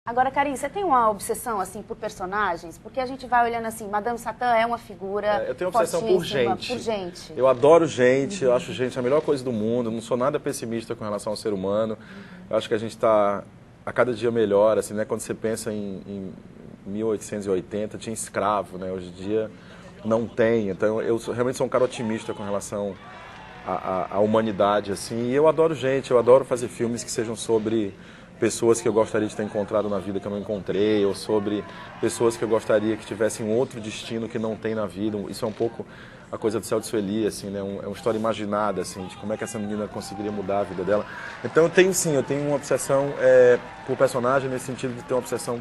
Agora, Karim, você tem uma obsessão, assim, por personagens? Porque a gente vai olhando assim, Madame Satã é uma figura eu tenho obsessão por gente. Por gente. Eu adoro gente, eu acho gente a melhor coisa do mundo, eu não sou nada pessimista com relação ao ser humano. Eu acho que a gente está a cada dia melhor, assim, né? Quando você pensa em 1880, tinha escravo, né? Hoje em dia não tem. Então, eu realmente sou um cara otimista com relação à humanidade, assim. E eu adoro gente, eu adoro fazer filmes que sejam sobre pessoas que eu gostaria de ter encontrado na vida que eu não encontrei, ou sobre pessoas que eu gostaria que tivessem um outro destino que não tem na vida. Isso é um pouco a coisa do Céu de Sueli, assim, né? É uma história imaginada, assim, de como é que essa menina conseguiria mudar a vida dela. Então eu tenho uma obsessão por personagem, nesse sentido de ter uma obsessão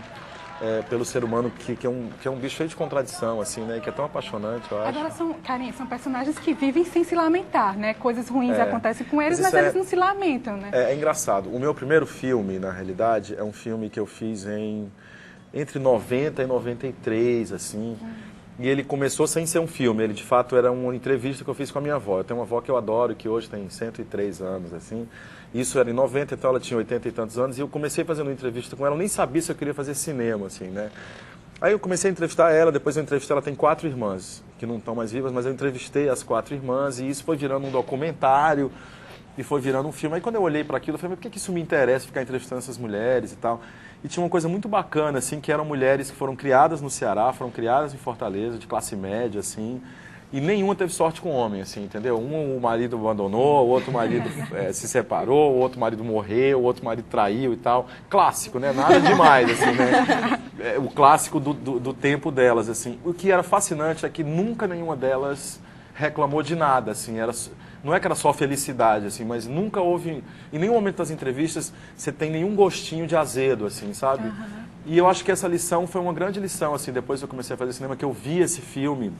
pelo ser humano, que é um bicho cheio de contradição, assim, né? Que é tão apaixonante, eu acho. Agora, Karim, são personagens que vivem sem se lamentar, né? Coisas ruins acontecem com eles, mas eles não se lamentam, né? É engraçado. O meu primeiro filme, na realidade, é um filme que eu fiz entre 90 e 93, assim. E ele começou sem ser um filme, ele de fato era uma entrevista que eu fiz com a minha avó. Eu tenho uma avó que eu adoro, que hoje tem 103 anos, assim. Isso era em 90, então ela tinha 80 e tantos anos, e eu comecei fazendo uma entrevista com ela, eu nem sabia se eu queria fazer cinema, assim, né? Aí eu comecei a entrevistar ela, depois eu entrevistei, ela tem 4 irmãs, que não estão mais vivas, mas eu entrevistei as 4 irmãs, e isso foi virando um documentário, e foi virando um filme. Aí quando eu olhei para aquilo, eu falei, mas por que isso me interessa, ficar entrevistando essas mulheres e tal? E tinha uma coisa muito bacana, assim, que eram mulheres que foram criadas no Ceará, foram criadas em Fortaleza, de classe média, assim, e nenhuma teve sorte com homem, assim, entendeu? O marido abandonou, o outro marido se separou, o outro marido morreu, o outro marido traiu e tal. Clássico, né? Nada demais, assim, né? O clássico do tempo delas, assim. O que era fascinante é que nunca nenhuma delas reclamou de nada, assim, não é que era só felicidade, assim, mas nunca houve, em nenhum momento das entrevistas, você tem nenhum gostinho de azedo, assim, sabe? E eu acho que essa lição foi uma grande lição, assim, depois que eu comecei a fazer cinema, que eu vi esse filme,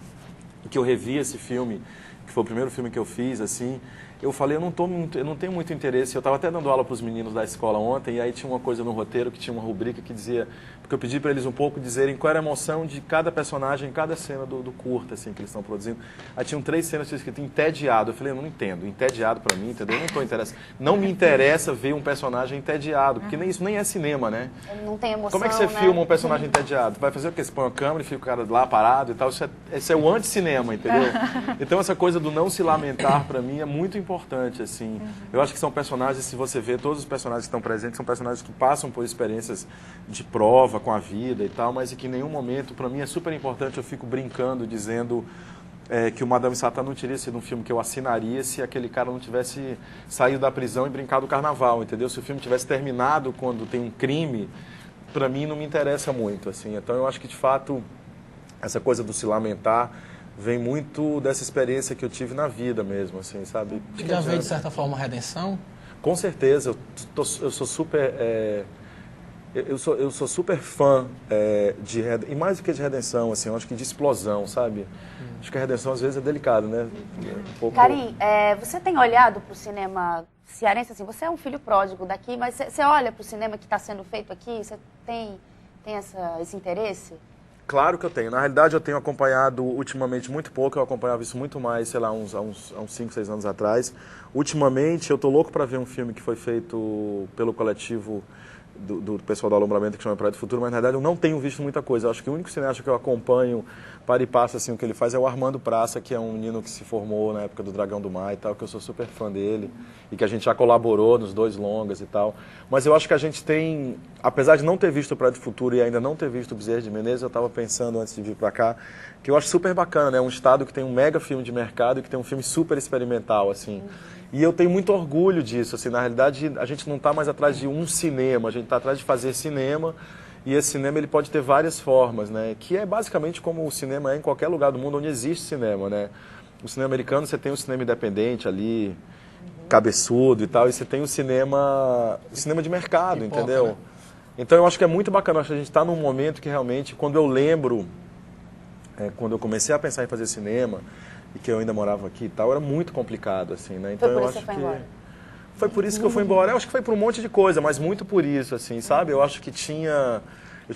que eu revi esse filme, que foi o primeiro filme que eu fiz, assim, eu falei, eu não tenho muito interesse. Eu estava até dando aula para os meninos da escola ontem, e aí tinha uma coisa no roteiro, que tinha uma rubrica que dizia, porque eu pedi para eles um pouco dizerem qual era a emoção de cada personagem em cada cena do curta, assim, que eles estão produzindo. Aí tinham 3 cenas escritas entediado. Eu falei, eu não entendo, entediado para mim, entendeu? Eu não estou interessado. Não me interessa ver um personagem entediado, porque isso nem é cinema, né? Não tem emoção, como é que você filma um personagem entediado? Vai fazer o quê? Você põe uma câmera e fica o cara lá parado e tal. Isso é o anti-cinema, entendeu? Então essa coisa do não se lamentar, para mim, é muito importante, assim. Eu acho que são personagens, se você vê, todos os personagens que estão presentes, são personagens que passam por experiências de prova com a vida e tal, mas que em nenhum momento, para mim é super importante, eu fico brincando, dizendo que o Madame Satã não teria sido um filme que eu assinaria se aquele cara não tivesse saído da prisão e brincado do carnaval, entendeu? Se o filme tivesse terminado quando tem um crime, para mim não me interessa muito, assim. Então eu acho que, de fato, essa coisa do se lamentar vem muito dessa experiência que eu tive na vida mesmo, assim, sabe? Já veio, de certa forma, a redenção? Com certeza, eu sou super... Eu sou super fã e mais do que de redenção, assim, eu acho que de explosão, sabe? Acho que a redenção às vezes é delicada, né? Um pouco... Karim, você tem olhado para o cinema cearense, assim, você é um filho pródigo daqui, mas você olha para o cinema que está sendo feito aqui, você tem esse interesse? Claro que eu tenho. Na realidade, eu tenho acompanhado ultimamente muito pouco, eu acompanhava isso muito mais, sei lá, uns 5, 6 anos atrás. Ultimamente, eu tô louco para ver um filme que foi feito pelo coletivo do pessoal do Alumbramento, que chama Praia do Futuro, mas na verdade eu não tenho visto muita coisa. Eu acho que o único cineasta que eu acompanho para e passa, assim, o que ele faz é o Armando Praça, que é um menino que se formou na época do Dragão do Mar e tal, que eu sou super fã dele, e que a gente já colaborou nos 2 longas e tal. Mas eu acho que a gente tem, apesar de não ter visto o Praia do Futuro e ainda não ter visto o Bezerra de Menezes, eu estava pensando antes de vir para cá, que eu acho super bacana, né? Um estado que tem um mega filme de mercado e que tem um filme super experimental, assim. E eu tenho muito orgulho disso, assim, na realidade a gente não está mais atrás de um cinema, a gente está atrás de fazer cinema, e esse cinema ele pode ter várias formas, né, que é basicamente como o cinema é em qualquer lugar do mundo onde existe cinema, né. O cinema americano você tem o cinema independente ali, cabeçudo e tal, e você tem o cinema de mercado, pipoca, entendeu? Né? Então eu acho que é muito bacana, eu acho que a gente está num momento que realmente, quando eu lembro, quando eu comecei a pensar em fazer cinema, e que eu ainda morava aqui e tal, era muito complicado, assim, né? Então eu acho que foi por isso que eu fui embora. Eu acho que foi por um monte de coisa, mas muito por isso, assim, sabe? Eu acho que eu tinha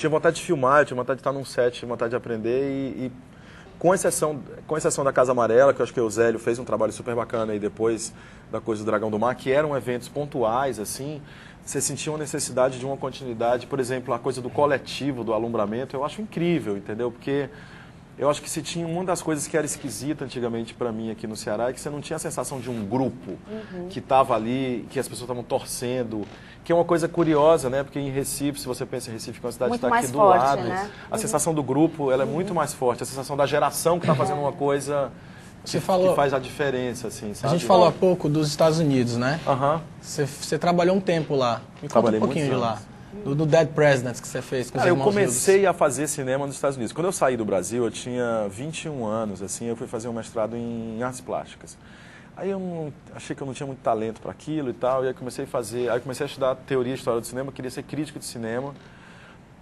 vontade de filmar, eu tinha vontade de estar num set, tinha vontade de aprender e com exceção da Casa Amarela, que eu acho que o Zélio fez um trabalho super bacana aí depois da coisa do Dragão do Mar, que eram eventos pontuais, assim, você sentia uma necessidade de uma continuidade. Por exemplo, a coisa do coletivo, do alumbramento, eu acho incrível, entendeu? Porque eu acho que se tinha uma das coisas que era esquisita antigamente para mim aqui no Ceará, é que você não tinha a sensação de um grupo que estava ali, que as pessoas estavam torcendo, que é uma coisa curiosa, né? Porque em Recife, se você pensa em Recife, que é uma cidade que está aqui do lado, né? a sensação do grupo ela é muito mais forte, a sensação da geração que está fazendo uma coisa que faz a diferença, assim, sabe? A gente falou há pouco dos Estados Unidos, né? Aham. Você trabalhou um tempo lá. Me conta Trabalhei um pouquinho de muitos lá. anos. Do Dead Presidents que você fez com os Cara, eu irmãos comecei a fazer cinema nos Estados Unidos. Quando eu saí do Brasil, eu tinha 21 anos, assim, eu fui fazer um mestrado em artes plásticas. Aí eu achei que eu não tinha muito talento para aquilo e tal, e aí comecei a estudar teoria e história do cinema, queria ser crítico de cinema.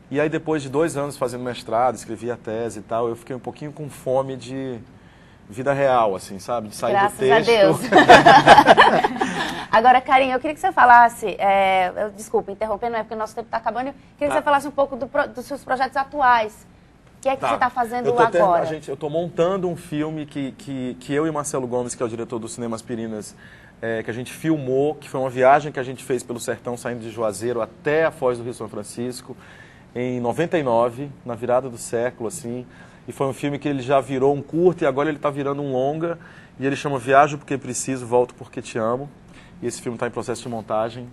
E aí depois de 2 anos fazendo mestrado, escrevi a tese e tal, eu fiquei um pouquinho com fome de vida real, assim, sabe? De sair do texto. Graças a Deus. Agora, Carinha, eu queria que você falasse, desculpa, interrompendo, é porque o nosso tempo está acabando, eu queria que você falasse um pouco dos seus projetos atuais. O que é que você está fazendo agora? Eu estou montando um filme que eu e Marcelo Gomes, que é o diretor do Cinema Aspirinas, que a gente filmou, que foi uma viagem que a gente fez pelo sertão, saindo de Juazeiro até a Foz do Rio São Francisco, em 99, na virada do século, assim. E foi um filme que ele já virou um curto e agora ele está virando um longa. E ele chama Viajo Porque Preciso, Volto Porque Te Amo. E esse filme está em processo de montagem.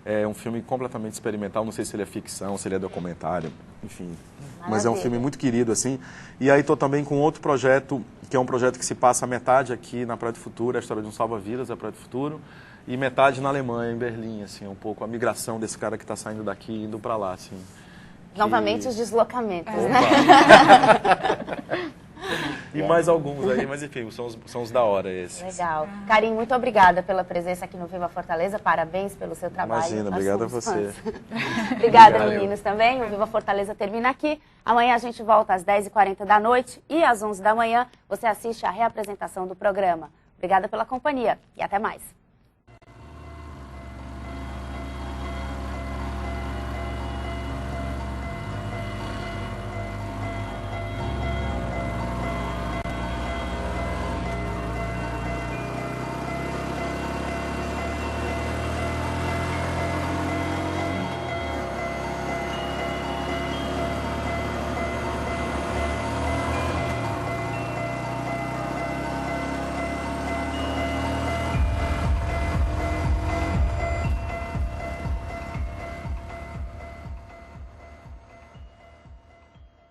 É um filme completamente experimental, não sei se ele é ficção, se ele é documentário, enfim. Maravilha. Mas é um filme muito querido, assim. E aí estou também com outro projeto, que é um projeto que se passa a metade aqui na Praia do Futuro, a história de um salva-vidas da Praia do Futuro, e metade na Alemanha, em Berlim, assim, um pouco a migração desse cara que está saindo daqui e indo para lá, assim. Novamente os deslocamentos, né? E mais alguns aí, mas enfim, são os da hora esses. Legal. Carinho, muito obrigada pela presença aqui no Viva Fortaleza. Parabéns pelo seu trabalho. Imagina, Nós obrigado a somos você. fãs. Obrigada, Valeu. meninos, também. O Viva Fortaleza termina aqui. Amanhã a gente volta às 10h40 da noite e às 11 da manhã você assiste a reapresentação do programa. Obrigada pela companhia e até mais.